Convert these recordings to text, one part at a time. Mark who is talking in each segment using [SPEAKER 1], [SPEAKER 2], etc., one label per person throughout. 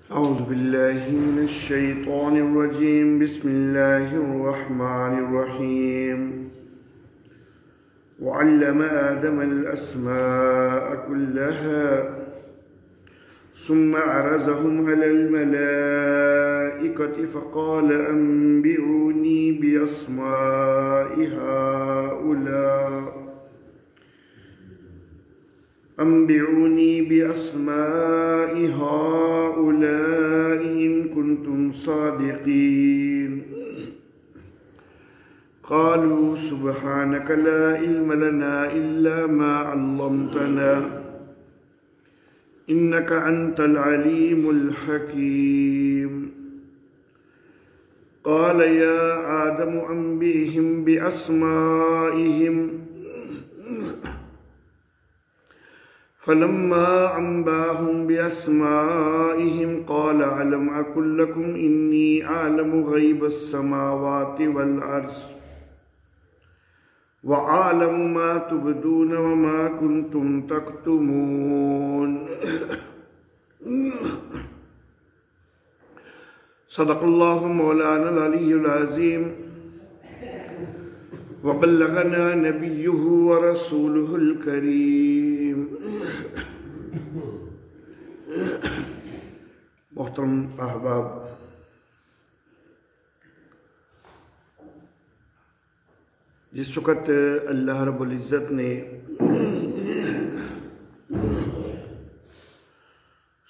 [SPEAKER 1] أعوذ بالله من الشيطان الرجيم بسم الله الرحمن الرحيم وعلم آدم الأسماء كلها ثم عرضهم على الملائكة فقال أنبئوني بأسماء هؤلاء إن كنتم صادقين قالوا سبحانك لا علم لنا إلا ما علمتنا إنك أنت العليم الحكيم قال يا آدم أنبئهم بأسمائهم فلما أنبأهم بأسمائهم قال ألم أقل لكم إني أعلم غيب السماوات والأرض وأعلم ما تبدون وما كنتم تكتمون صدق الله مولانا العلي العظيم وبلغنا نبيه ورسوله الكريم محترم احباب، جس وقت اللہ رب العزت نے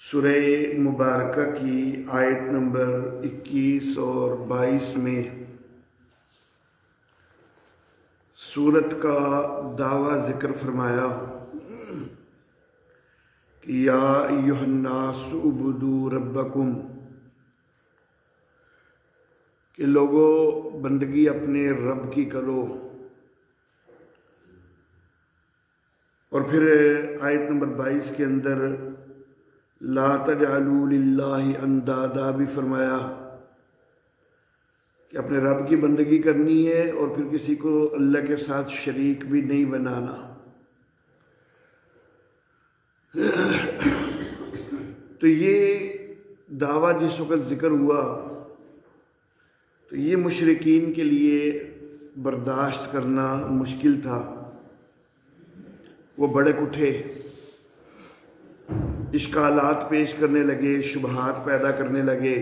[SPEAKER 1] سورہ مبارکہ کی آیت نمبر 21 اور 22 میں سورت کا دعویٰ ذکر فرمایا کہ یا ایھا الناس اعبدوا ربکم، کہ لوگوں بندگی اپنے رب کی کرو، اور پھر آیت نمبر 22 کے اندر لا تجعلوا للہ اندادا بھی فرمایا کہ اپنے رب کی بندگی کرنی ہے اور پھر کسی کو اللہ کے ساتھ شریک بھی نہیں بنانا۔ تو یہ دعویٰ جس وقت ذکر ہوا تو یہ مشرکین کے لیے برداشت کرنا مشکل تھا، وہ بڑک اٹھے، اشکالات پیش کرنے لگے، شبہات پیدا کرنے لگے۔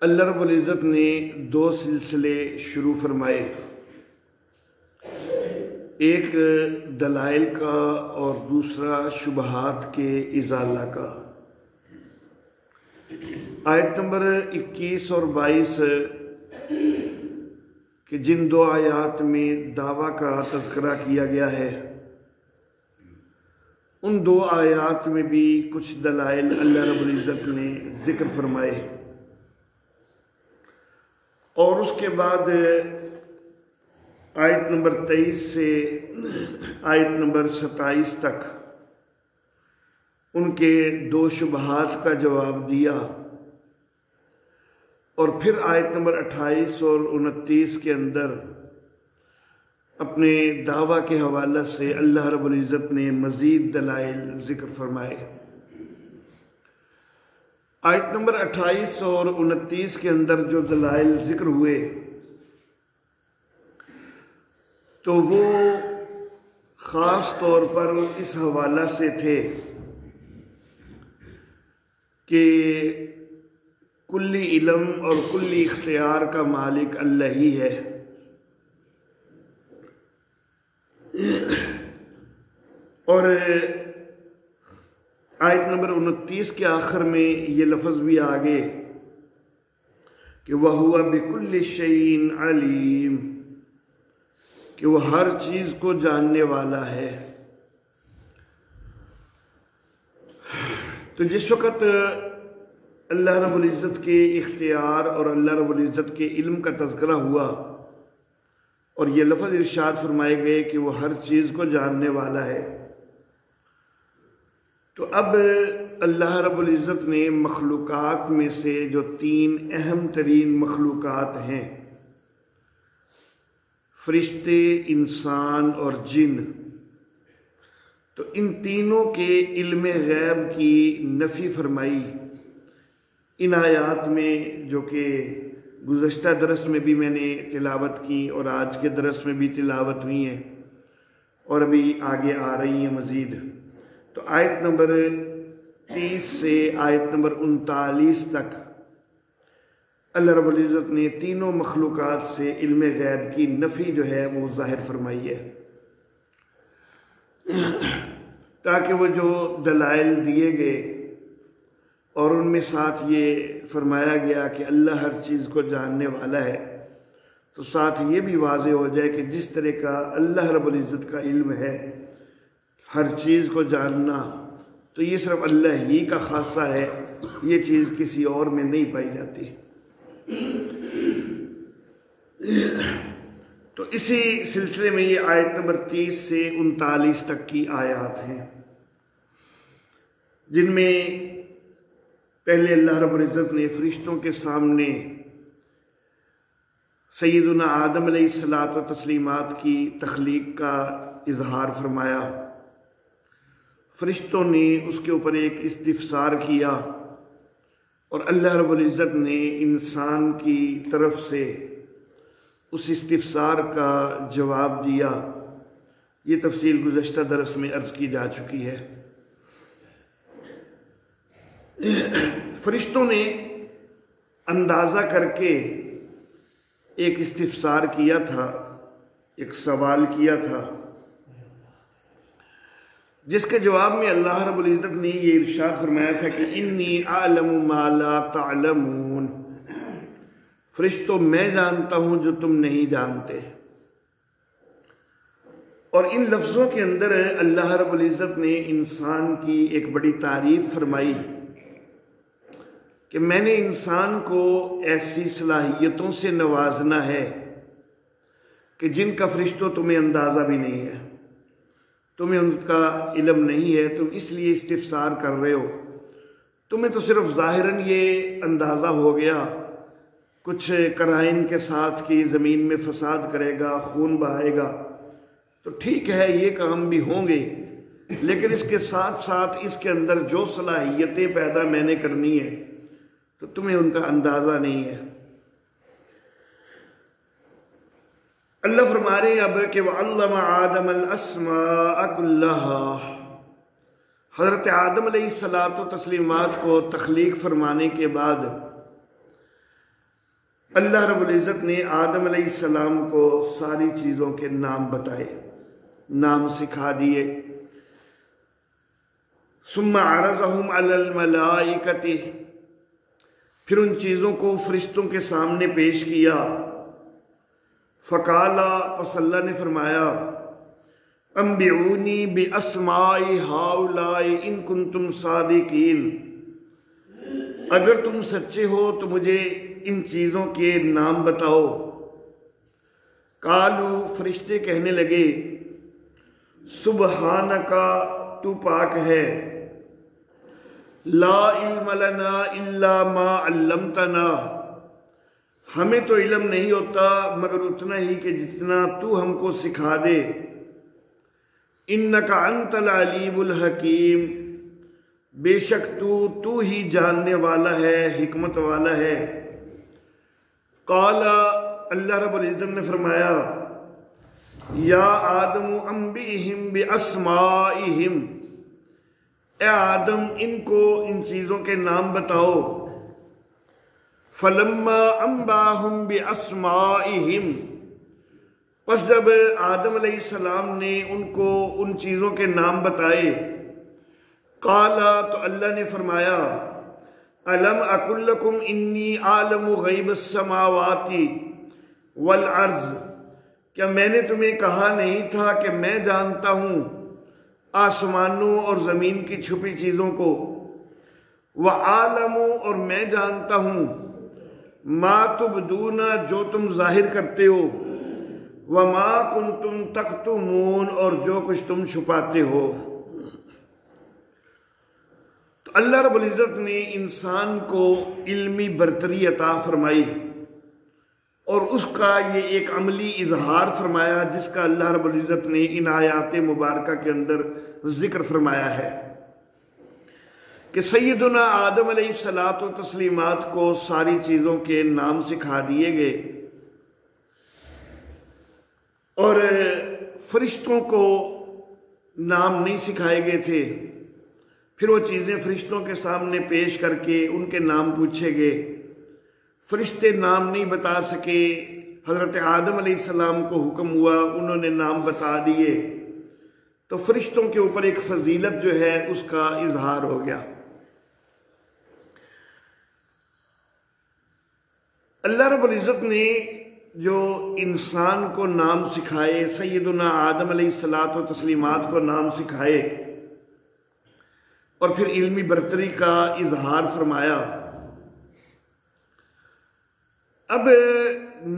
[SPEAKER 1] اللہ رب العزت نے 2 سلسلے شروع فرمائے، ایک دلائل کا اور دوسرا شبہات کے ازالہ کا۔ آیت نمبر 21 اور 22 کہ جن 2 آیات میں دعویٰ کا تذکرہ کیا گیا ہے، ان 2 آیات میں بھی کچھ دلائل اللہ رب العزت نے ذکر فرمائے، اور اس کے بعد آیت نمبر 23 سے آیت نمبر 27 تک ان کے 2 شبہات کا جواب دیا، اور پھر آیت نمبر 28 اور 29 کے اندر اپنے دعویٰ کے حوالہ سے اللہ رب العزت نے مزید دلائل ذکر فرمائے۔ آیت نمبر 28 اور 29 کے اندر جو دلائل ذکر ہوئے تو وہ خاص طور پر اس حوالہ سے تھے کہ کلی علم اور کلی اختیار کا مالک اللہ ہی ہے، اور آیت نمبر 29 کے آخر میں یہ لفظ بھی آگے کہ وَهُوَ بِكُلِّ شَيْءٍ عَلِيمٌ، کہ وہ ہر چیز کو جاننے والا ہے۔ تو جس وقت اللہ رب العزت کے اختیار اور اللہ رب العزت کے علم کا تذکرہ ہوا اور یہ لفظ ارشاد فرمائے گئے کہ وہ ہر چیز کو جاننے والا ہے، تو اب اللہ رب العزت نے مخلوقات میں سے جو 3 اہم ترین مخلوقات ہیں، فرشتے، انسان اور جن، تو ان تینوں کے علم غیب کی نفی فرمائی ان آیات میں، جو کہ گزشتہ درس میں بھی میں نے تلاوت کی اور آج کے درس میں بھی تلاوت ہوئی ہیں اور ابھی آگے آ رہی ہیں مزید۔ تو آیت نمبر 30 سے آیت نمبر 39 تک اللہ رب العزت نے تینوں مخلوقات سے علم غیب کی نفی جو ہے وہ ظاہر فرمائی ہے، تاکہ وہ جو دلائل دیے گئے اور ان میں ساتھ یہ فرمایا گیا کہ اللہ ہر چیز کو جاننے والا ہے، تو ساتھ یہ بھی واضح ہو جائے کہ جس طرح کا اللہ رب العزت کا علم ہے ہر چیز کو جاننا، تو یہ صرف اللہ ہی کا خاصہ ہے، یہ چیز کسی اور میں نہیں پائی جاتی۔ تو اسی سلسلے میں یہ آیت نمبر 30 سے 39 تک کی آیات ہیں، جن میں پہلے اللہ رب العزت نے فرشتوں کے سامنے سیدنا آدم علیہ الصلاۃ و تسلیمات کی تخلیق کا اظہار فرمایا۔ فرشتوں نے اس کے اوپر ایک استفسار کیا اور اللہ رب العزت نے انسان کی طرف سے اس استفسار کا جواب دیا۔ یہ تفصیل گزشتہ درس میں عرض کی جا چکی ہے۔ فرشتوں نے اندازہ کر کے ایک استفسار کیا تھا، ایک سوال کیا تھا، جس کے جواب میں اللہ رب العزت نے یہ ارشاد فرمایا تھا کہ انی اعلم ما لا تعلمون، فرشتوں میں جانتا ہوں جو تم نہیں جانتے۔ اور ان لفظوں کے اندر اللہ رب العزت نے انسان کی ایک بڑی تعریف فرمائی کہ میں نے انسان کو ایسی صلاحیتوں سے نوازنا ہے کہ جن کا فرشتوں تمہیں اندازہ بھی نہیں ہے، تمہیں ان کا علم نہیں ہے، تم اس لیے استفسار کر رہے ہو۔ تمہیں تو صرف ظاہراً یہ اندازہ ہو گیا کچھ قرائن کے ساتھ کہ زمین میں فساد کرے گا، خون بہائے گا، تو ٹھیک ہے یہ کام بھی ہوں گے، لیکن اس کے ساتھ ساتھ اس کے اندر جو صلاحیتیں پیدا میں نے کرنی ہے تو تمہیں ان کا اندازہ نہیں ہے۔ اللہ فرما رہے ہیں اب کہ وَعَلَّمَ آدَمَ الْأَسْمَاءَ كُلَّهَا، حضرت آدم علیہ الصلاۃ و تسلیمات کو تخلیق فرمانے کے بعد اللہ رب العزت نے آدم علیہ السلام کو ساری چیزوں کے نام بتائے، نام سکھا دیے۔ ثُمَّ عَرَضَهُمْ عَلَى الْمَلَائِكَةِ، پھر ان چیزوں کو فرشتوں کے سامنے پیش کیا۔ فقالا، پس اللہ نے فرمایا انبئونی باسماء ہؤلاء ان کنتم صادقین، اگر تم سچے ہو تو مجھے ان چیزوں کے نام بتاؤ۔ قالو، فرشتے کہنے لگے سبحانکا، تو پاک ہے، لا علم لنا الا ما علمتنا، ہمیں تو علم نہیں ہوتا مگر اتنا ہی کہ جتنا تو ہم کو سکھا دے۔ انک انت العلیم الحکیم، بے شک تو ہی جاننے والا ہے، حکمت والا ہے۔ قال، اللہ رب العزت نے فرمایا یا آدم انبئہم باسمائہم، اے آدم ان کو ان چیزوں کے نام بتاؤ۔ فلما انباہم باسمائہم، پس جب آدم علیہ السلام نے ان کو ان چیزوں کے نام بتائے، قالا، تو اللہ نے فرمایا الم اقل لکم انی عالم غیب السماوات والارض، کیا میں نے تمہیں کہا نہیں تھا کہ میں جانتا ہوں آسمانوں اور زمین کی چھپی چیزوں کو، وعالم، اور میں جانتا ہوں ما تبدون، جو تم ظاہر کرتے ہو، وما کنتم تکتمون، اور جو کچھ تم چھپاتے ہو۔ تو اللہ رب العزت نے انسان کو علمی برتری عطا فرمائی اور اس کا یہ ایک عملی اظہار فرمایا جس کا اللہ رب العزت نے ان آیات مبارکہ کے اندر ذکر فرمایا ہے کہ سیدنا آدم علیہ الصلاۃ والتسلیمات کو ساری چیزوں کے نام سکھا دیے گئے اور فرشتوں کو نام نہیں سکھائے گئے تھے۔ پھر وہ چیزیں فرشتوں کے سامنے پیش کر کے ان کے نام پوچھے گئے، فرشتے نام نہیں بتا سکے، حضرت آدم علیہ السلام کو حکم ہوا، انہوں نے نام بتا دیے، تو فرشتوں کے اوپر ایک فضیلت جو ہے اس کا اظہار ہو گیا۔ اللہ رب العزت نے جو انسان کو نام سکھائے، سیدنا آدم علیہ الصلاۃ والتسلیمات کو نام سکھائے اور پھر علمی برتری کا اظہار فرمایا۔ اب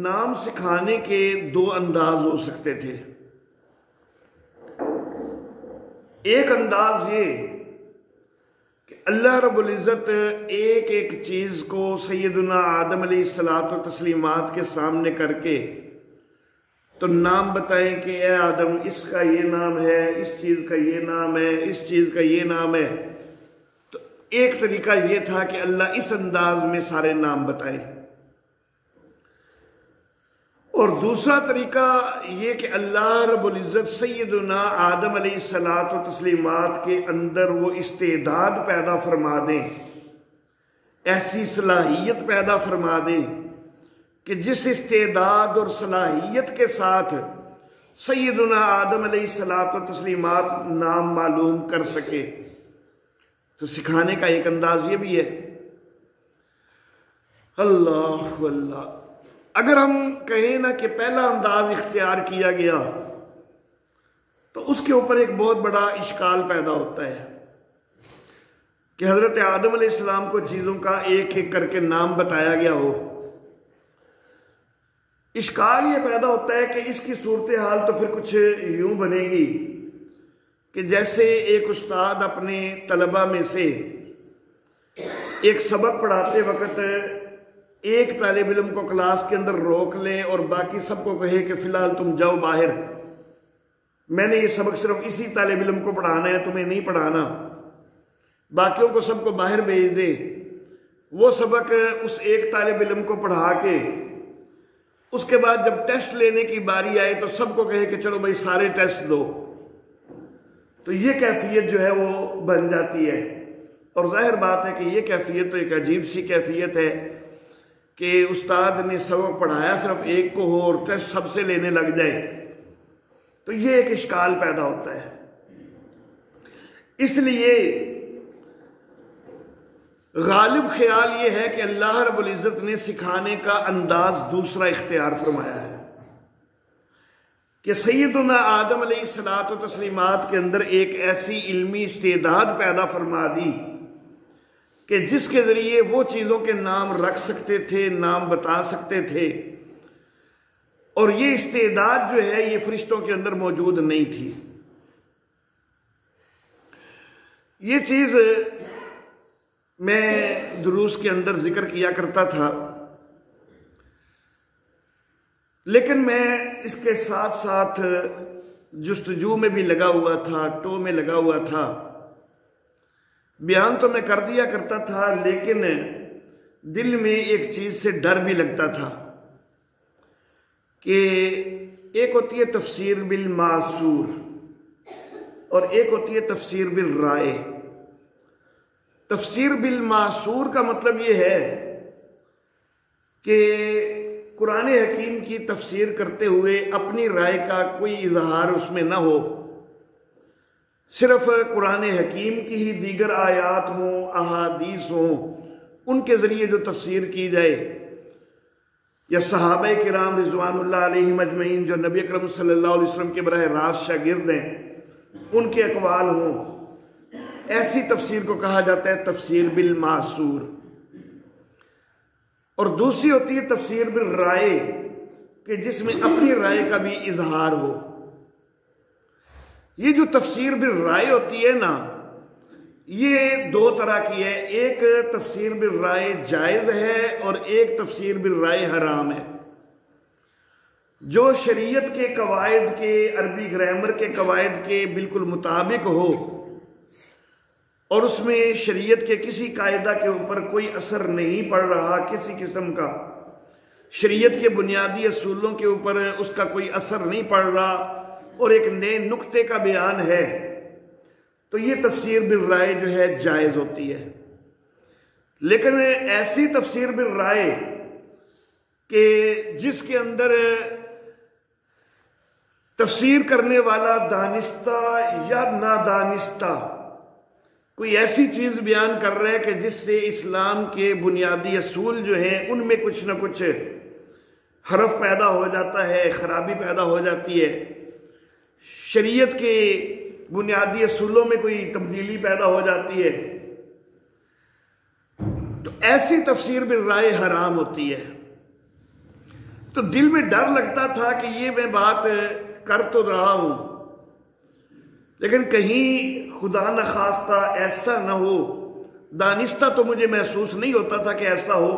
[SPEAKER 1] نام سکھانے کے دو انداز ہو سکتے تھے۔ ایک انداز یہ کہ اللہ رب العزت ایک ایک چیز کو سیدنا آدم علیہ الصلاۃ والتسلیمات کے سامنے کر کے تو نام بتائیں کہ اے آدم اس کا یہ نام ہے، اس چیز کا یہ نام ہے، اس چیز کا یہ نام ہے۔ تو ایک طریقہ یہ تھا کہ اللہ اس انداز میں سارے نام بتائیں، اور دوسرا طریقہ یہ کہ اللہ رب العزت سیدنا آدم علیہ الصلاۃ والتسلیمات کے اندر وہ استعداد پیدا فرما دیں، ایسی صلاحیت پیدا فرما دیں کہ جس استعداد اور صلاحیت کے ساتھ سیدنا آدم علیہ الصلاۃ والتسلیمات نام معلوم کر سکے۔ تو سکھانے کا ایک انداز یہ بھی ہے۔ اللہ اللہ، اگر ہم کہیں نا کہ پہلا انداز اختیار کیا گیا تو اس کے اوپر ایک بہت بڑا اشکال پیدا ہوتا ہے کہ حضرت آدم علیہ السلام کو چیزوں کا ایک ایک کر کے نام بتایا گیا ہو۔ اشکال یہ پیدا ہوتا ہے کہ اس کی صورتحال تو پھر کچھ یوں بنے گی کہ جیسے ایک استاد اپنے طلبہ میں سے ایک سبق پڑھاتے وقت ایک طالب علم کو کلاس کے اندر روک لے اور باقی سب کو کہے کہ فی الحال تم جاؤ باہر، میں نے یہ سبق صرف اسی طالب علم کو پڑھانا ہے، تمہیں نہیں پڑھانا، باقیوں کو سب کو باہر بھیج دے۔ وہ سبق اس ایک طالب علم کو پڑھا کے اس کے بعد جب ٹیسٹ لینے کی باری آئے تو سب کو کہے کہ چلو بھائی سارے ٹیسٹ دو، تو یہ کیفیت جو ہے وہ بن جاتی ہے۔ اور ظاہر بات ہے کہ یہ کیفیت تو ایک عجیب سی کیفیت ہے کہ استاد نے سبق پڑھایا صرف ایک کو ہو اور ٹیسٹ سب سے لینے لگ جائے، تو یہ ایک اشکال پیدا ہوتا ہے۔ اس لیے غالب خیال یہ ہے کہ اللہ رب العزت نے سکھانے کا انداز دوسرا اختیار فرمایا ہے کہ سیدنا آدم علیہ الصلاۃ والتسلیمات کے اندر ایک ایسی علمی استعداد پیدا فرما دی کہ جس کے ذریعے وہ چیزوں کے نام رکھ سکتے تھے، نام بتا سکتے تھے، اور یہ استعداد جو ہے یہ فرشتوں کے اندر موجود نہیں تھی۔ یہ چیز میں دروس کے اندر ذکر کیا کرتا تھا، لیکن میں اس کے ساتھ ساتھ جستجو میں بھی لگا ہوا تھا، ٹو میں لگا ہوا تھا۔ بیان تو میں کر دیا کرتا تھا لیکن دل میں ایک چیز سے ڈر بھی لگتا تھا کہ ایک ہوتی ہے تفسیر بالمعصور اور ایک ہوتی ہے تفسیر بالرائے۔ تفسیر بالمعصور کا مطلب یہ ہے کہ قرآن حکیم کی تفسیر کرتے ہوئے اپنی رائے کا کوئی اظہار اس میں نہ ہو، صرف قرآن حکیم کی ہی دیگر آیات ہوں، احادیث ہوں، ان کے ذریعے جو تفسیر کی جائے، یا صحابہ کرام رضوان اللہ علیہم اجمعین جو نبی اکرم صلی اللہ علیہ وسلم کے براہ راست شاگرد ہیں، ان کے اقوال ہوں، ایسی تفسیر کو کہا جاتا ہے تفسیر بالمعصور۔ اور دوسری ہوتی ہے تفسیر بالرائے کہ جس میں اپنی رائے کا بھی اظہار ہو۔ یہ جو تفسیر بالرائے ہوتی ہے نا، یہ دو طرح کی ہے، ایک تفسیر بالرائے جائز ہے اور ایک تفسیر بالرائے حرام ہے۔ جو شریعت کے قواعد کے، عربی گرامر کے قواعد کے بالکل مطابق ہو اور اس میں شریعت کے کسی قاعدہ کے اوپر کوئی اثر نہیں پڑ رہا کسی قسم کا، شریعت کے بنیادی اصولوں کے اوپر اس کا کوئی اثر نہیں پڑ رہا اور ایک نئے نقطے کا بیان ہے، تو یہ تفسیر بالرائے جو ہے جائز ہوتی ہے۔ لیکن ایسی تفسیر بالرائے کہ جس کے اندر تفسیر کرنے والا دانستہ یا نادانستہ کوئی ایسی چیز بیان کر رہا ہے کہ جس سے اسلام کے بنیادی اصول جو ہیں ان میں کچھ نہ کچھ حرف پیدا ہو جاتا ہے، خرابی پیدا ہو جاتی ہے، شریعت کے بنیادی اصولوں میں کوئی تبدیلی پیدا ہو جاتی ہے، تو ایسی تفسیر بالرائے حرام ہوتی ہے۔ تو دل میں ڈر لگتا تھا کہ یہ میں بات کر تو رہا ہوں، لیکن کہیں خدا نخواستہ ایسا نہ ہو، دانستہ تو مجھے محسوس نہیں ہوتا تھا کہ ایسا ہو،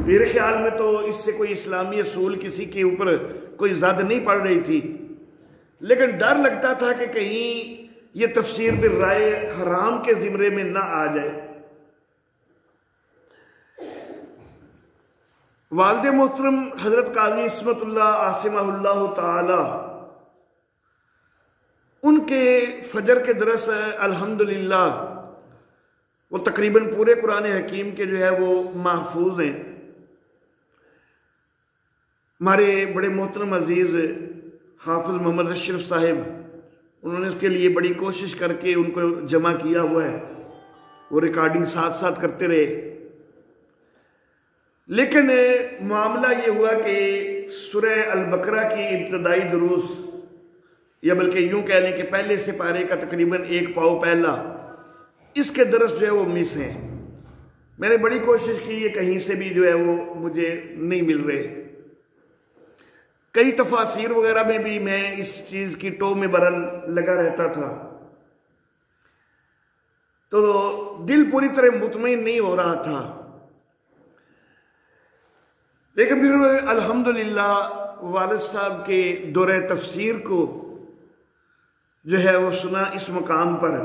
[SPEAKER 1] میرے خیال میں تو اس سے کوئی اسلامی اصول کسی کے اوپر کوئی زد نہیں پڑ رہی تھی، لیکن ڈر لگتا تھا کہ کہیں یہ تفسیر بالرائے حرام کے زمرے میں نہ آ جائے۔ والد محترم حضرت قاضی عصمت اللہ عاصمہ اللہ تعالی، ان کے فجر کے درس الحمدللہ وہ تقریباً پورے قرآن حکیم کے جو ہے وہ محفوظ ہیں۔ ہمارے بڑے محترم عزیز حافظ محمد اشرف صاحب، انہوں نے اس کے لیے بڑی کوشش کر کے ان کو جمع کیا ہوا ہے، وہ ریکارڈنگ ساتھ ساتھ کرتے رہے، لیکن معاملہ یہ ہوا کہ سورہ البقرہ کی ابتدائی دروس، یا بلکہ یوں کہہ لیں کہ پہلے سپارے کا تقریباً ایک پاؤ پہلا، اس کے درس جو ہے وہ مس ہیں۔ میں نے بڑی کوشش کی، یہ کہیں سے بھی جو ہے وہ مجھے نہیں مل رہے، کئی تفاسیر وغیرہ میں بھی میں اس چیز کی ٹو میں برل لگا رہتا تھا، تو دل پوری طرح مطمئن نہیں ہو رہا تھا۔ لیکن پھر الحمدللہ والد صاحب کے دورہ تفسیر کو جو ہے وہ سنا اس مقام پر،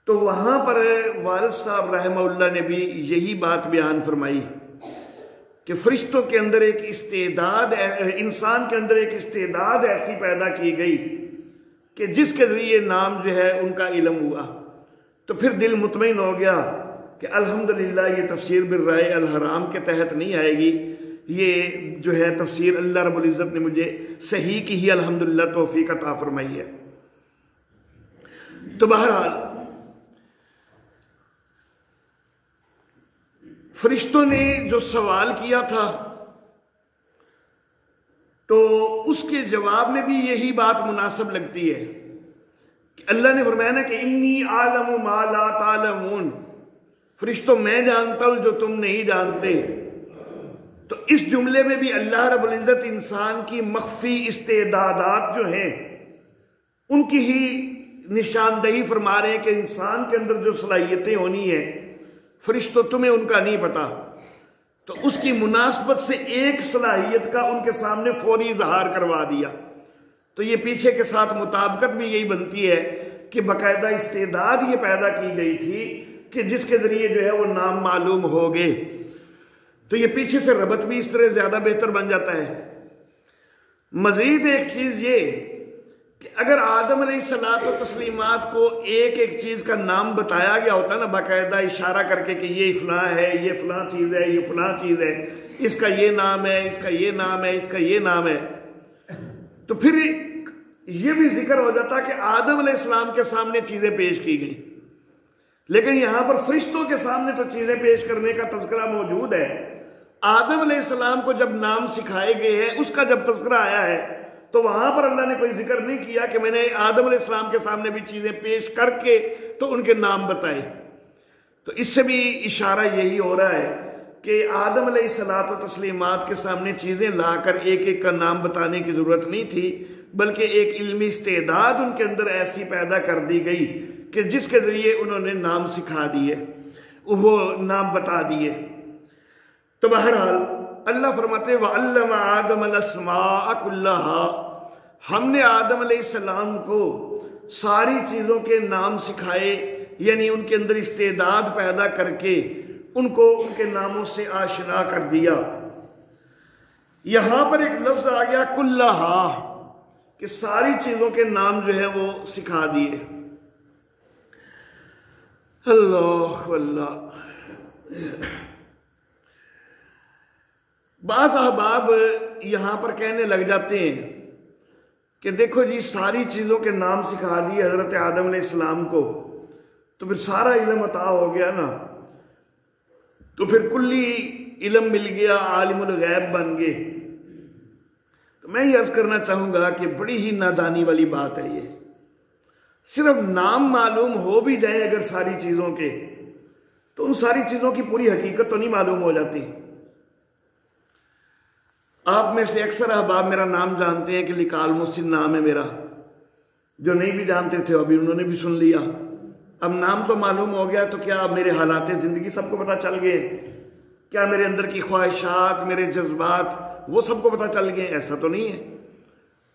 [SPEAKER 1] تو وہاں پر والد صاحب رحمہ اللہ نے بھی یہی بات بیان فرمائی کہ فرشتوں کے اندر ایک استعداد، انسان کے اندر ایک استعداد ایسی پیدا کی گئی کہ جس کے ذریعے نام جو ہے ان کا علم ہوا، تو پھر دل مطمئن ہو گیا کہ الحمدللہ یہ تفسیر بالرائے الحرام کے تحت نہیں آئے گی، یہ جو ہے تفسیر اللہ رب العزت نے مجھے صحیح کی ہی الحمدللہ توفیق عطا فرمائی ہے۔ تو بہرحال فرشتوں نے جو سوال کیا تھا تو اس کے جواب میں بھی یہی بات مناسب لگتی ہے کہ اللہ نے فرمایا نا کہ انی اعلم ما لا تعلمون، فرشتوں میں جانتا ہوں جو تم نہیں جانتے۔ تو اس جملے میں بھی اللہ رب العزت انسان کی مخفی استعدادات جو ہیں ان کی ہی نشاندہی فرما رہے ہیں کہ انسان کے اندر جو صلاحیتیں ہونی ہیں فرشتوں تمہیں ان کا نہیں پتا، تو اس کی مناسبت سے ایک صلاحیت کا ان کے سامنے فوری اظہار کروا دیا۔ تو یہ پیچھے کے ساتھ مطابقت بھی یہی بنتی ہے کہ باقاعدہ استعداد یہ پیدا کی گئی تھی کہ جس کے ذریعے جو ہے وہ نام معلوم ہو گئے، تو یہ پیچھے سے ربط بھی اس طرح زیادہ بہتر بن جاتا ہے۔ مزید ایک چیز یہ کہ اگر آدم علیہ الصلوۃ والتسلیمات کو ایک ایک چیز کا نام بتایا گیا ہوتا نا باقاعدہ اشارہ کر کے کہ یہ فلاں ہے، یہ فلاں چیز ہے، یہ فلاں چیز ہے، اس کا یہ نام ہے، اس کا یہ نام ہے، اس کا یہ نام ہے، تو پھر یہ بھی ذکر ہو جاتا کہ آدم علیہ السلام کے سامنے چیزیں پیش کی گئی، لیکن یہاں پر فرشتوں کے سامنے تو چیزیں پیش کرنے کا تذکرہ موجود ہے۔ آدم علیہ السلام کو جب نام سکھائے گئے ہیں اس کا جب تذکرہ آیا ہے تو وہاں پر اللہ نے کوئی ذکر نہیں کیا کہ میں نے آدم علیہ السلام کے سامنے بھی چیزیں پیش کر کے تو ان کے نام بتائے۔ تو اس سے بھی اشارہ یہی ہو رہا ہے کہ آدم علیہ الصلوۃ والتسلیمات کے سامنے چیزیں لا کر ایک ایک کا نام بتانے کی ضرورت نہیں تھی، بلکہ ایک علمی استعداد ان کے اندر ایسی پیدا کر دی گئی کہ جس کے ذریعے انہوں نے نام سکھا دیے، وہ نام بتا دیے۔ تو بہرحال اللہ فرماتے ہیں وَعَلَّمَ آدَمَ الْأَسْمَاءَ كُلَّهَا، ہم نے آدم علیہ السلام کو ساری چیزوں کے نام سکھائے، یعنی ان کے اندر استعداد پیدا کر کے ان کو ان کے ناموں سے آشنا کر دیا۔ یہاں پر ایک لفظ آ گیا کلہا، کہ ساری چیزوں کے نام جو ہے وہ سکھا دیے۔ اللہ اللہ۔ بعض احباب یہاں پر کہنے لگ جاتے ہیں کہ دیکھو جی ساری چیزوں کے نام سکھا دیے حضرت آدم علیہ السلام کو، تو پھر سارا علم عطا ہو گیا نا، تو پھر کلی علم مل گیا، عالم الغیب بن گئے۔ تو میں یہ عرض کرنا چاہوں گا کہ بڑی ہی نادانی والی بات ہے یہ۔ صرف نام معلوم ہو بھی جائیں اگر ساری چیزوں کے، تو ان ساری چیزوں کی پوری حقیقت تو نہیں معلوم ہو جاتی۔ آپ میں سے اکثر احباب میرا نام جانتے ہیں کہ لکال محسن نام ہے میرا، جو نہیں بھی جانتے تھے ابھی انہوں نے بھی سن لیا۔ اب نام تو معلوم ہو گیا تو کیا میرے حالات زندگی سب کو پتہ چل گئے؟ کیا میرے اندر کی خواہشات، میرے جذبات وہ سب کو پتہ چل گئے؟ ایسا تو نہیں ہے۔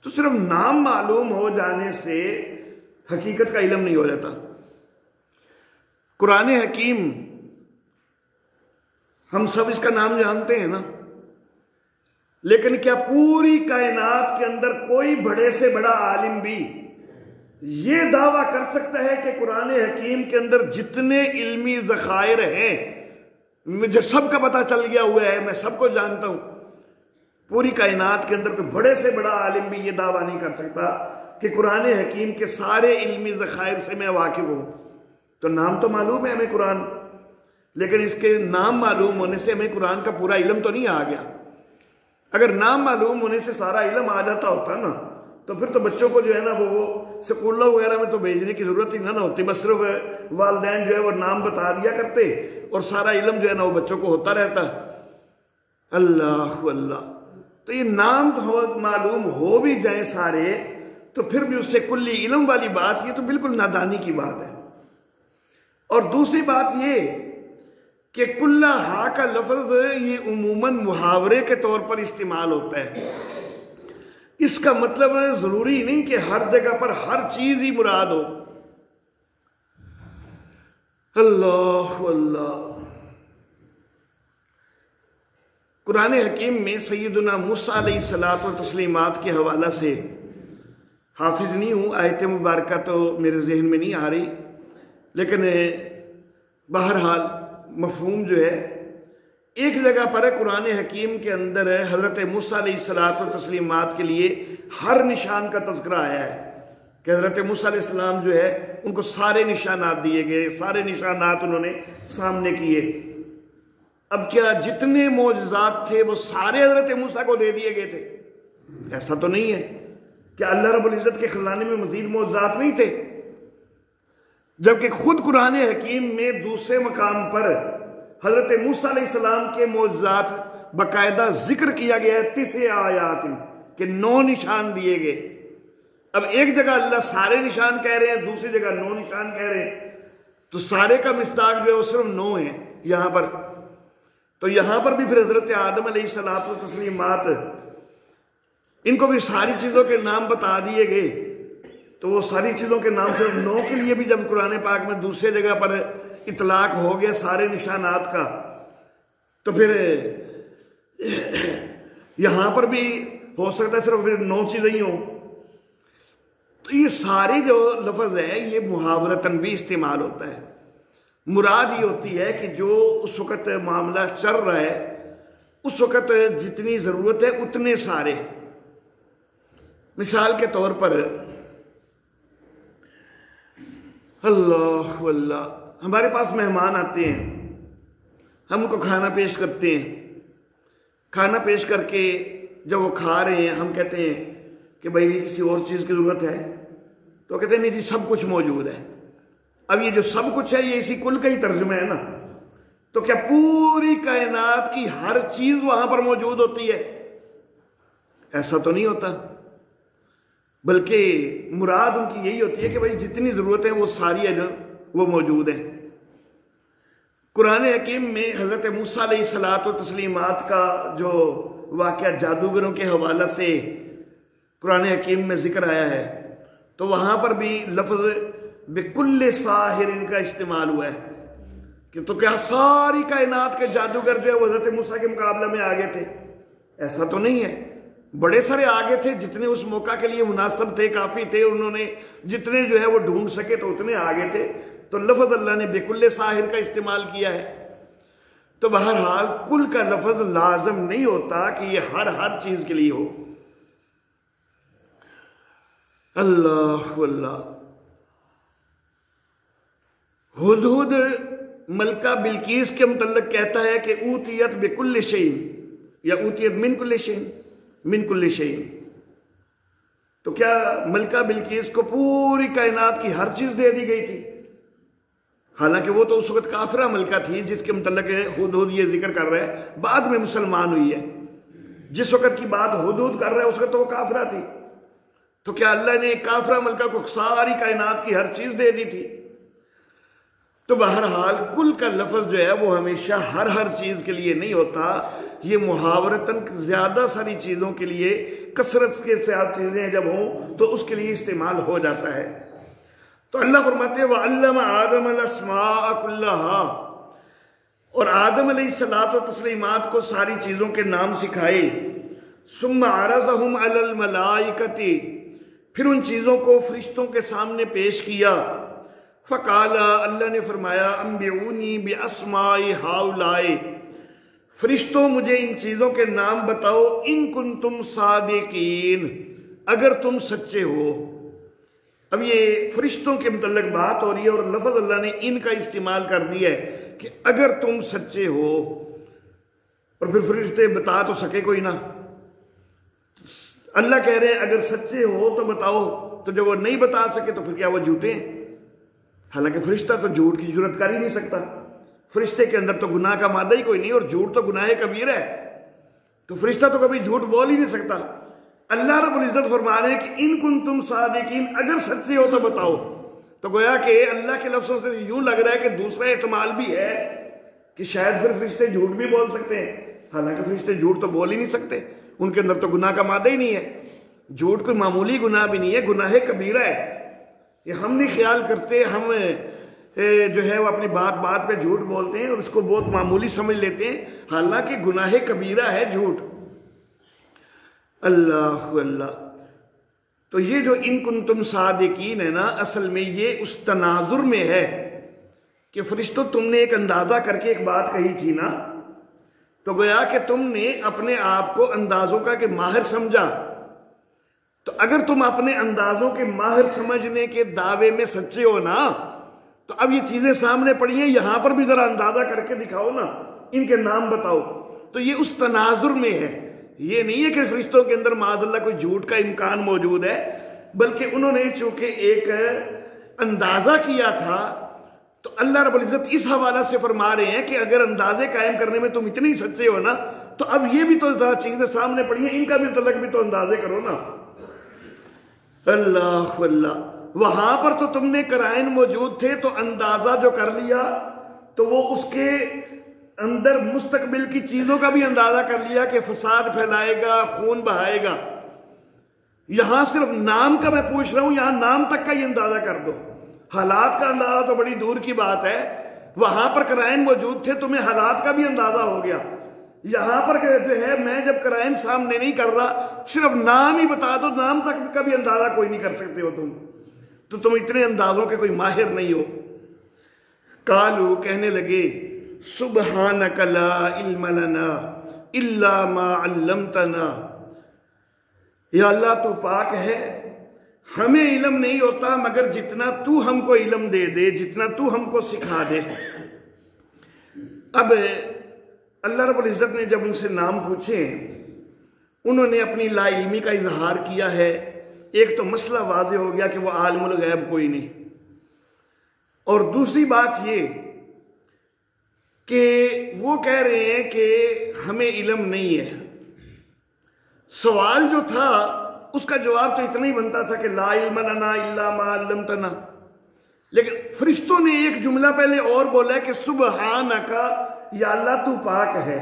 [SPEAKER 1] تو صرف نام معلوم ہو جانے سے حقیقت کا علم نہیں ہو جاتا۔ قرآن حکیم ہم سب اس کا نام جانتے ہیں نا، لیکن کیا پوری کائنات کے اندر کوئی بڑے سے بڑا عالم بھی یہ دعویٰ کر سکتا ہے کہ قرآن حکیم کے اندر جتنے علمی ذخائر ہیں مجھے سب کا پتہ چل گیا ہوا ہے، میں سب کو جانتا ہوں؟ پوری کائنات کے اندر کوئی بڑے سے بڑا عالم بھی یہ دعویٰ نہیں کر سکتا کہ قرآن حکیم کے سارے علمی ذخائر سے میں واقف ہوں۔ تو نام تو معلوم ہے ہمیں قرآن، لیکن اس کے نام معلوم ہونے سے ہمیں قرآن کا پورا علم تو نہیں آ گیا۔ اگر نام معلوم ہونے سے سارا علم آ جاتا ہوتا نا، تو پھر تو بچوں کو جو ہے نا وہ سکولوں وغیرہ میں تو بھیجنے کی ضرورت ہی نہ ہوتی، بس صرف والدین جو ہے وہ نام بتا دیا کرتے اور سارا علم جو ہے نا وہ بچوں کو ہوتا رہتا۔ اللہ اللہ۔ تو یہ نام معلوم ہو بھی جائیں سارے، تو پھر بھی اس سے کلی علم والی بات، یہ تو بالکل نادانی کی بات ہے۔ اور دوسری بات یہ کہ کلہا کا لفظ یہ عموماً محاورے کے طور پر استعمال ہوتا ہے۔ اس کا مطلب ضروری نہیں کہ ہر جگہ پر ہر چیز ہی مراد ہو۔ اللہ اللہ۔ قرآن حکیم میں سیدنا موسیٰ علیہ الصلاۃ والتسلیمات کے حوالہ سے، حافظ نہیں ہوں، آیت مبارکہ تو میرے ذہن میں نہیں آ رہی، لیکن بہرحال مفہوم جو ہے ایک جگہ پر قرآن حکیم کے اندر حضرت موسیٰ علیہ الصلاۃ والتسلیمات کے لیے ہر نشان کا تذکرہ آیا ہے کہ حضرت موسیٰ علیہ السلام جو ہے ان کو سارے نشانات دیے گئے، سارے نشانات انہوں نے سامنے کیے۔ اب کیا جتنے معجزات تھے وہ سارے حضرت موسیٰ کو دے دیے گئے تھے؟ ایسا تو نہیں ہے۔ کیا اللہ رب العزت کے خزانے میں مزید معجزات نہیں تھے؟ جبکہ خود قرآن حکیم میں دوسرے مقام پر حضرت موسیٰ علیہ السلام کے معجزات باقاعدہ ذکر کیا گیا ہے، 9 آیات کہ 9 نشان دیے گئے۔ اب ایک جگہ اللہ سارے نشان کہہ رہے ہیں، دوسری جگہ 9 نشان کہہ رہے ہیں، تو سارے کا مصداق جو ہے وہ صرف 9 ہیں یہاں پر۔ تو یہاں پر بھی پھر حضرت آدم علیہ الصلاۃ والتسلیمات ان کو بھی ساری چیزوں کے نام بتا دیے گئے، تو وہ ساری چیزوں کے نام صرف 9 کے لیے بھی جب قرآن پاک میں دوسرے جگہ پر اطلاق ہو گیا سارے نشانات کا، تو پھر یہاں پر بھی ہو سکتا ہے صرف 9 چیزیں ہی ہوں۔ تو یہ سارے جو لفظ ہے یہ محاورتاً بھی استعمال ہوتا ہے۔ مراد یہ ہوتی ہے کہ جو اس وقت معاملہ چل رہا ہے اس وقت جتنی ضرورت ہے اتنے سارے۔ مثال کے طور پر اللہ اللہ، ہمارے پاس مہمان آتے ہیں، ہم ان کو کھانا پیش کرتے ہیں، کھانا پیش کر کے جب وہ کھا رہے ہیں ہم کہتے ہیں کہ بھائی کسی اور چیز کی ضرورت ہے؟ تو کہتے ہیں نہیں جی سب کچھ موجود ہے۔ اب یہ جو سب کچھ ہے یہ اسی کل کا ہی ترجمہ ہے نا، تو کیا پوری کائنات کی ہر چیز وہاں پر موجود ہوتی ہے؟ ایسا تو نہیں ہوتا، بلکہ مراد ان کی یہی ہوتی ہے کہ بھائی جتنی ضرورت ہے وہ ساری ہے جو وہ موجود ہیں۔ قرآن حکیم میں حضرت موسیٰ علیہ الصلاۃ و تسلیمات کا جو واقعہ جادوگروں کے حوالے سے قرآن حکیم میں ذکر آیا ہے، تو وہاں پر بھی لفظ بکل ساحر کا استعمال ہوا ہے کہ تو کیا ساری کائنات کے جادوگر جو ہے وہ حضرت موسیٰ کے مقابلے میں آگے تھے؟ ایسا تو نہیں ہے، بڑے سارے آگے تھے، جتنے اس موقع کے لیے مناسب تھے، کافی تھے، انہوں نے جتنے جو ہے وہ ڈھونڈ سکے تو اتنے آگے تھے، تو لفظ اللہ نے بکل ساحر کا استعمال کیا ہے۔ تو بہرحال کل کا لفظ لازم نہیں ہوتا کہ یہ ہر چیز کے لیے ہو۔ اللہ اللہ۔ ہدہد ملکہ بلقیس کے متعلق کہتا ہے کہ اوتیت بکل شیء یا اوتیت من کل شیء، من کل شیء۔ تو کیا ملکہ بلقیس کو پوری کائنات کی ہر چیز دے دی گئی تھی؟ حالانکہ وہ تو اس وقت کافرہ ملکہ تھی جس کے متعلق ہدہد یہ ذکر کر رہا ہے، بعد میں مسلمان ہوئی ہے۔ جس وقت کی بات ہدہد کر رہا ہے اس وقت تو وہ کافرہ تھی، تو کیا اللہ نے ایک کافرہ ملکہ کو ساری کائنات کی ہر چیز دے دی تھی؟ تو بہرحال کل کا لفظ جو ہے وہ ہمیشہ ہر چیز کے لیے نہیں ہوتا، یہ محاورتاً زیادہ ساری چیزوں کے لیے، کثرت کے ساتھ چیزیں جب ہوں تو اس کے لیے استعمال ہو جاتا ہے۔ تو اللہ فرماتے ہیں وَعَلَّمَ آدَمَ الْأَسْمَاءَ كُلَّهَا، اور آدم علیہ الصلاۃ و تسلیمات کو ساری چیزوں کے نام سکھائے۔ ثُمَّ عَرَضَهُمْ عَلَى الْمَلَائِكَةِ، پھر ان چیزوں کو فرشتوں کے سامنے پیش کیا۔ فقال، اللہ نے فرمایا انبئونی باسماء ہؤلاء، فرشتوں مجھے ان چیزوں کے نام بتاؤ، ان کنتم صادقین، اگر تم سچے ہو۔ اب یہ فرشتوں کے متعلق بات ہو رہی ہے اور لفظ اللہ نے ان کا استعمال کر دیا ہے کہ اگر تم سچے ہو، اور پھر فرشتے بتا تو سکے کوئی نہ، اللہ کہہ رہے ہیں اگر سچے ہو تو بتاؤ، تو جب وہ نہیں بتا سکے تو پھر کیا وہ جھوٹے ہیں؟ حالانکہ فرشتہ تو جھوٹ کی جرات کر ہی نہیں سکتا، فرشتے کے اندر تو گناہ کا مادہ ہی کوئی نہیں، اور جھوٹ تو گناہ کبیرہ ہے، تو فرشتہ تو کبھی جھوٹ بول ہی نہیں سکتا۔ اللہ رب العزت فرما رہے ہیں کہ ان کنتم صادقین، اگر سچے ہو تو بتاؤ۔ تو گویا کہ اللہ کے لفظوں سے یوں لگ رہا ہے کہ دوسرا احتمال بھی ہے کہ شاید پھر فرشتے جھوٹ بھی بول سکتے ہیں، حالانکہ فرشتے جھوٹ تو بول ہی نہیں سکتے، ان کے اندر تو گناہ کا مادہ ہی نہیں ہے، جھوٹ کوئی معمولی گناہ بھی نہیں ہے، گناہ کبیرہ ہے۔ یہ ہم نہیں خیال کرتے، ہم جو ہے وہ اپنی بات پہ جھوٹ بولتے ہیں اور اس کو بہت معمولی سمجھ لیتے ہیں، حالانکہ گناہ کبیرہ ہے جھوٹ۔ اللہ اللہ۔ تو یہ جو ان کنتم صادقین ہے نا، اصل میں یہ اس تناظر میں ہے کہ فرشتوں تم نے ایک اندازہ کر کے ایک بات کہی تھی نا، تو گویا کہ تم نے اپنے آپ کو اندازوں کا کہ ماہر سمجھا، تو اگر تم اپنے اندازوں کے ماہر سمجھنے کے دعوے میں سچے ہو نا، تو اب یہ چیزیں سامنے پڑی ہیں، یہاں پر بھی ذرا اندازہ کر کے دکھاؤ نا، ان کے نام بتاؤ۔ تو یہ اس تناظر میں ہے، یہ نہیں ہے کہ فرشتوں کے اندر معاذ اللہ کوئی جھوٹ کا امکان موجود ہے، بلکہ انہوں نے چونکہ ایک اندازہ کیا تھا، تو اللہ رب العزت اس حوالہ سے فرما رہے ہیں کہ اگر اندازے قائم کرنے میں تم اتنے ہی سچے ہو نا، تو اب یہ بھی تو ذرا چیزیں سامنے پڑی ہیں، ان کا بھی متعلق بھی تو اندازے کرو نا۔ اللہ اللہ۔ وہاں پر تو تم نے قرائن موجود تھے تو اندازہ جو کر لیا، تو وہ اس کے اندر مستقبل کی چیزوں کا بھی اندازہ کر لیا کہ فساد پھیلائے گا، خون بہائے گا۔ یہاں صرف نام کا میں پوچھ رہا ہوں، یہاں نام تک کا یہ اندازہ کر دو، حالات کا اندازہ تو بڑی دور کی بات ہے۔ وہاں پر قرائن موجود تھے، تمہیں حالات کا بھی اندازہ ہو گیا، یہاں پر جو ہے میں جب قرائن سامنے نہیں کر رہا، صرف نام ہی بتا دو، نام تک کا بھی اندازہ کوئی نہیں کر سکتے ہو تم، تو تم اتنے اندازوں کے کوئی ماہر نہیں ہو۔ قالو، کہنے لگے، سبحانک لا علم لنا الا ما علمتنا، یا اللہ تو پاک ہے، ہمیں علم نہیں ہوتا مگر جتنا تو ہم کو علم دے دے، جتنا تو ہم کو سکھا دے۔ اب اللہ رب العزت نے جب ان سے نام پوچھے، انہوں نے اپنی لا علمی کا اظہار کیا ہے۔ ایک تو مسئلہ واضح ہو گیا کہ وہ عالم الغیب کوئی نہیں، اور دوسری بات یہ کہ وہ کہہ رہے ہیں کہ ہمیں علم نہیں ہے۔ سوال جو تھا اس کا جواب تو اتنا ہی بنتا تھا کہ لا علم لنا الا ما علمتنا، لیکن فرشتوں نے ایک جملہ پہلے اور بولا ہے کہ سبحانکا، یا اللہ تو پاک ہے۔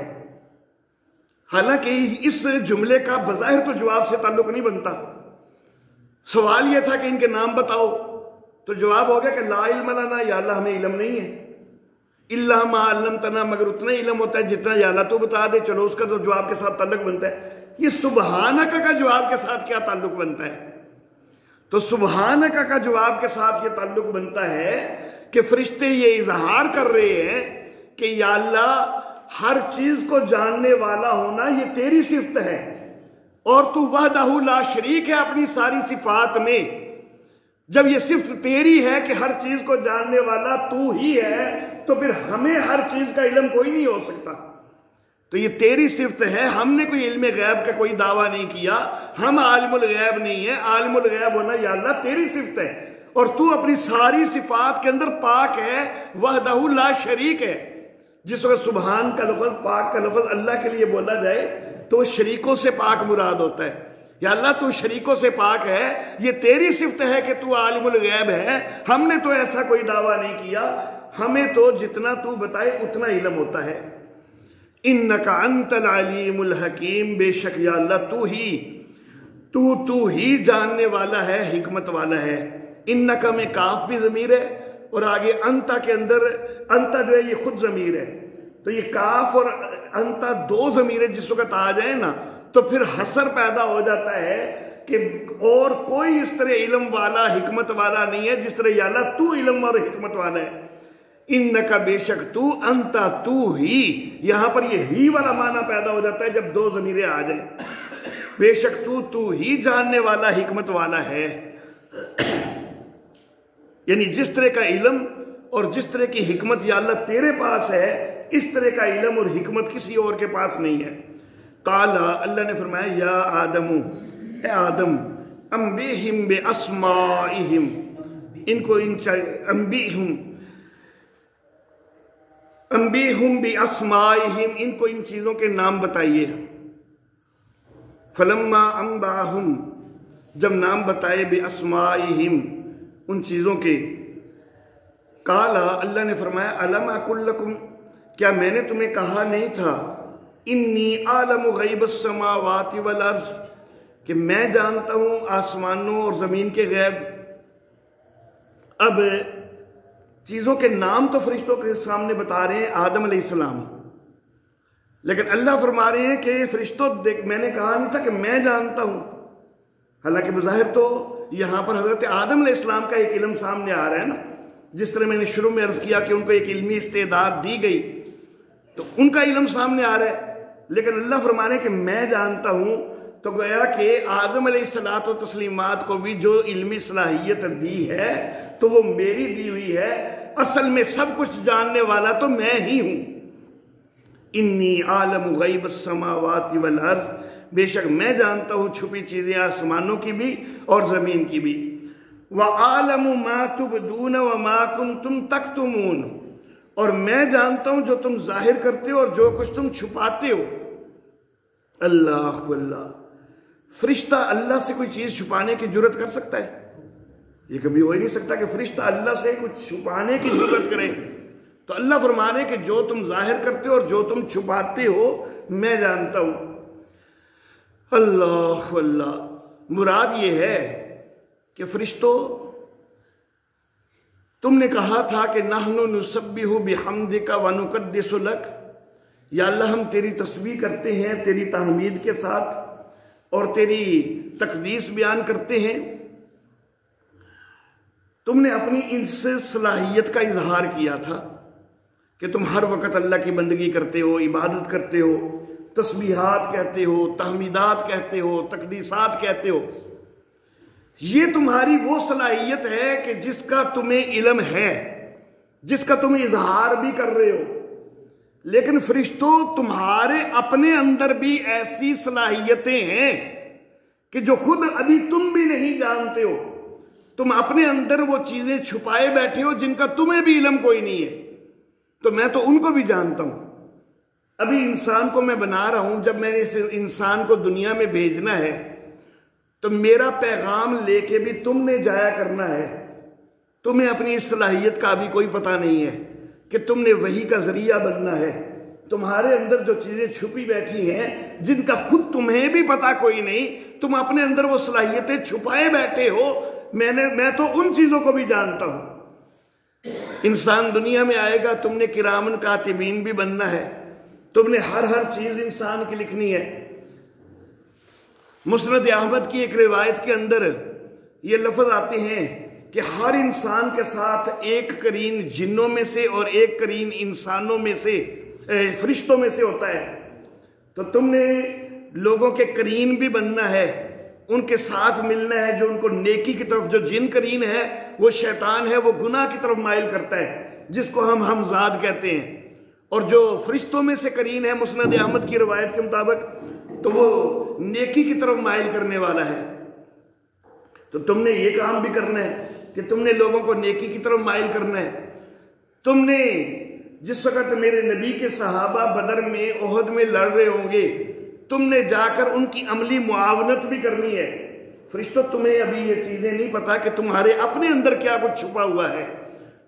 [SPEAKER 1] حالانکہ اس جملے کا بظاہر تو جواب سے تعلق نہیں بنتا۔ سوال یہ تھا کہ ان کے نام بتاؤ، تو جواب ہو گیا کہ لا علم لنا، یا اللہ ہمیں علم نہیں ہے، الا ما علمتنا، مگر اتنا علم ہوتا ہے جتنا یا اللہ تو بتا دے۔ چلو اس کا تو جواب کے ساتھ تعلق بنتا ہے۔ یہ سبحانکا کا جواب کے ساتھ کیا تعلق بنتا ہے؟ تو سبحانکا کا جواب کے ساتھ یہ تعلق بنتا ہے کہ فرشتے یہ اظہار کر رہے ہیں کہ یا اللہ ہر چیز کو جاننے والا ہونا یہ تیری صفت ہے، اور تو وحدہ لا شریک ہے اپنی ساری صفات میں۔ جب یہ صفت تیری ہے کہ ہر چیز کو جاننے والا تو ہی ہے، تو پھر ہمیں ہر چیز کا علم کوئی نہیں ہو سکتا۔ تو یہ تیری صفت ہے، ہم نے کوئی علم غیب کا کوئی دعویٰ نہیں کیا، ہم عالم الغیب نہیں ہے۔ عالم الغیب ہونا یا اللہ تیری صفت ہے، اور تو اپنی ساری صفات کے اندر پاک ہے، وحدہ لا شریک ہے۔ جس وقت سبحان کا لفظ، پاک کا لفظ اللہ کے لیے بولا جائے تو شریکوں سے پاک مراد ہوتا ہے۔ یا اللہ تو شریکوں سے پاک ہے، یہ تیری صفت ہے کہ تو عالم الغیب ہے، ہم نے تو ایسا کوئی دعویٰ نہیں کیا، ہمیں تو جتنا تو بتائے اتنا علم ہوتا ہے۔ انکا انت العلیم الحکیم، بے شک یا اللہ تو ہی جاننے والا ہے، حکمت والا ہے۔ انکا میں کاف بھی ضمیر ہے، اور آگے انتا کے اندر انتا جو ہے یہ خود ضمیر ہے، تو یہ کاف اور انتا دو ضمیر جس وقت آ جائیں نا تو پھر حسر پیدا ہو جاتا ہے کہ اور کوئی اس طرح علم والا حکمت والا نہیں ہے جس طرح یا اللہ تو علم اور حکمت والا ہے۔ انکا بے شک تو، انتا تو ہی، یہاں پر یہ ہی والا معنی پیدا ہو جاتا ہے جب دو ضمیریں آ جائیں۔ بے شک تو ہی جاننے والا حکمت والا ہے، یعنی جس طرح کا علم اور جس طرح کی حکمت یا اللہ تیرے پاس ہے، اس طرح کا علم اور حکمت کسی اور کے پاس نہیں ہے۔ قال، اللہ نے فرمایا یا آدم، اے آدم، انبئہم باسمائہم، ان کو انبئہم باسمائہم، ان کو ان چیزوں کے نام بتائیے۔ فلما انبأہم، جب نام بتائے باسمائہم ان چیزوں کے، قال، اللہ نے فرمایا الم اقل لکم، کیا میں نے تمہیں کہا نہیں تھا انی عالم غیب السماوات والارض، کہ میں جانتا ہوں آسمانوں اور زمین کے غیب۔ اب چیزوں کے نام تو فرشتوں کے سامنے بتا رہے ہیں آدم علیہ السلام، لیکن اللہ فرما رہے ہیں کہ فرشتوں دیکھ میں نے کہا نہیں تھا کہ میں جانتا ہوں، حالانکہ بظاہر تو یہاں پر حضرت آدم علیہ السلام کا ایک علم سامنے آ رہا ہے نا، جس طرح میں نے شروع میں عرض کیا کہ ان کو ایک علمی استعداد دی گئی تو ان کا علم سامنے آ رہا ہے، لیکن اللہ فرمانے کہ میں جانتا ہوں، تو گویا کہ آدم علیہ الصلوۃ و تسلیمات کو بھی جو علمی صلاحیت دی ہے تو وہ میری دی ہوئی ہے، اصل میں سب کچھ جاننے والا تو میں ہی ہوں۔ انی عالم غیب السماوات والارض، بے شک میں جانتا ہوں چھپی چیزیں آسمانوں کی بھی اور زمین کی بھی۔ وَعَالَمُ مَا تُبْدُونَ وَمَا كُنْتُمْ تَكْتُمُونَ، اور میں جانتا ہوں جو تم ظاہر کرتے ہو اور جو کچھ تم چھپاتے ہو۔ اللہ اللہ، فرشتہ اللہ سے کوئی چیز چھپانے کی جرت کر سکتا ہے؟ یہ کبھی ہو ہی نہیں سکتا کہ فرشتہ اللہ سے کچھ چھپانے کی جرت کرے۔ تو اللہ فرمانے کہ جو تم ظاہر کرتے ہو اور جو تم چھپاتے ہو میں جانتا ہوں۔ اللہ اللہ، مراد یہ ہے کہ فرشتوں، تم نے کہا تھا کہ نحن نسبح بحمدک ونقدس لک، یا اللہ ہم تیری تسبیح کرتے ہیں تیری تحمید کے ساتھ اور تیری تقدیس بیان کرتے ہیں۔ تم نے اپنی اس صلاحیت کا اظہار کیا تھا کہ تم ہر وقت اللہ کی بندگی کرتے ہو، عبادت کرتے ہو، تسبیحات کہتے ہو، تحمیدات کہتے ہو، تقدیسات کہتے ہو۔ یہ تمہاری وہ صلاحیت ہے کہ جس کا تمہیں علم ہے، جس کا تم اظہار بھی کر رہے ہو، لیکن فرشتوں تمہارے اپنے اندر بھی ایسی صلاحیتیں ہیں کہ جو خود ابھی تم بھی نہیں جانتے ہو۔ تم اپنے اندر وہ چیزیں چھپائے بیٹھے ہو جن کا تمہیں بھی علم کوئی نہیں ہے، تو میں تو ان کو بھی جانتا ہوں۔ ابھی انسان کو میں بنا رہا ہوں، جب میں نے اس انسان کو دنیا میں بھیجنا ہے تو میرا پیغام لے کے بھی تم نے جایا کرنا ہے، تمہیں اپنی اس صلاحیت کا بھی کوئی پتہ نہیں ہے کہ تم نے وحی کا ذریعہ بننا ہے۔ تمہارے اندر جو چیزیں چھپی بیٹھی ہیں جن کا خود تمہیں بھی پتہ کوئی نہیں، تم اپنے اندر وہ صلاحیتیں چھپائے بیٹھے ہو۔ میں تو ان چیزوں کو بھی جانتا ہوں۔ انسان دنیا میں آئے گا، تم نے کرامن کاتبین بھی بننا ہے، تم نے ہر چیز انسان کی لکھنی ہے۔ مسند احمد کی ایک روایت کے اندر یہ لفظ آتے ہیں کہ ہر انسان کے ساتھ ایک قرین جنوں میں سے اور ایک قرین انسانوں میں سے، فرشتوں میں سے ہوتا ہے۔ تو تم نے لوگوں کے قرین بھی بننا ہے، ان کے ساتھ ملنا ہے، جو ان کو نیکی کی طرف، جو جن قرین ہے وہ شیطان ہے، وہ گناہ کی طرف مائل کرتا ہے، جس کو ہم حمزاد کہتے ہیں، اور جو فرشتوں میں سے قرین ہے مسند احمد کی روایت کے مطابق تو وہ نیکی کی طرف مائل کرنے والا ہے۔ تو تم نے یہ کام بھی کرنا ہے کہ تم نے لوگوں کو نیکی کی طرف مائل کرنا ہے۔ تم نے جس وقت میرے نبی کے صحابہ بدر میں، احد میں لڑ رہے ہوں گے، تم نے جا کر ان کی عملی معاونت بھی کرنی ہے۔ فرشتوں، تمہیں ابھی یہ چیزیں نہیں پتا کہ تمہارے اپنے اندر کیا کچھ چھپا ہوا ہے،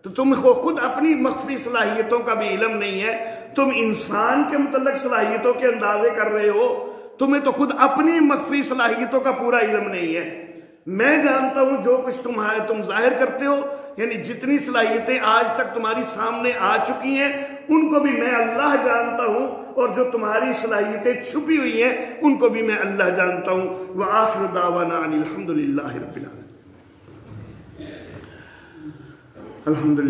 [SPEAKER 1] تو تم کو خود اپنی مخفی صلاحیتوں کا بھی علم نہیں ہے۔ تم انسان کے متعلق صلاحیتوں کے اندازے کر رہے ہو، تمہیں تو خود اپنی مخفی صلاحیتوں کا پورا علم نہیں ہے۔ میں جانتا ہوں جو کچھ تم ظاہر کرتے ہو، یعنی جتنی صلاحیتیں آج تک تمہاری سامنے آ چکی ہیں ان کو بھی میں اللہ جانتا ہوں، اور جو تمہاری صلاحیتیں چھپی ہوئی ہیں ان کو بھی میں اللہ جانتا ہوں۔ وآخر دعوانا ان الحمد للہ رب العالمین۔ الحمد للہ۔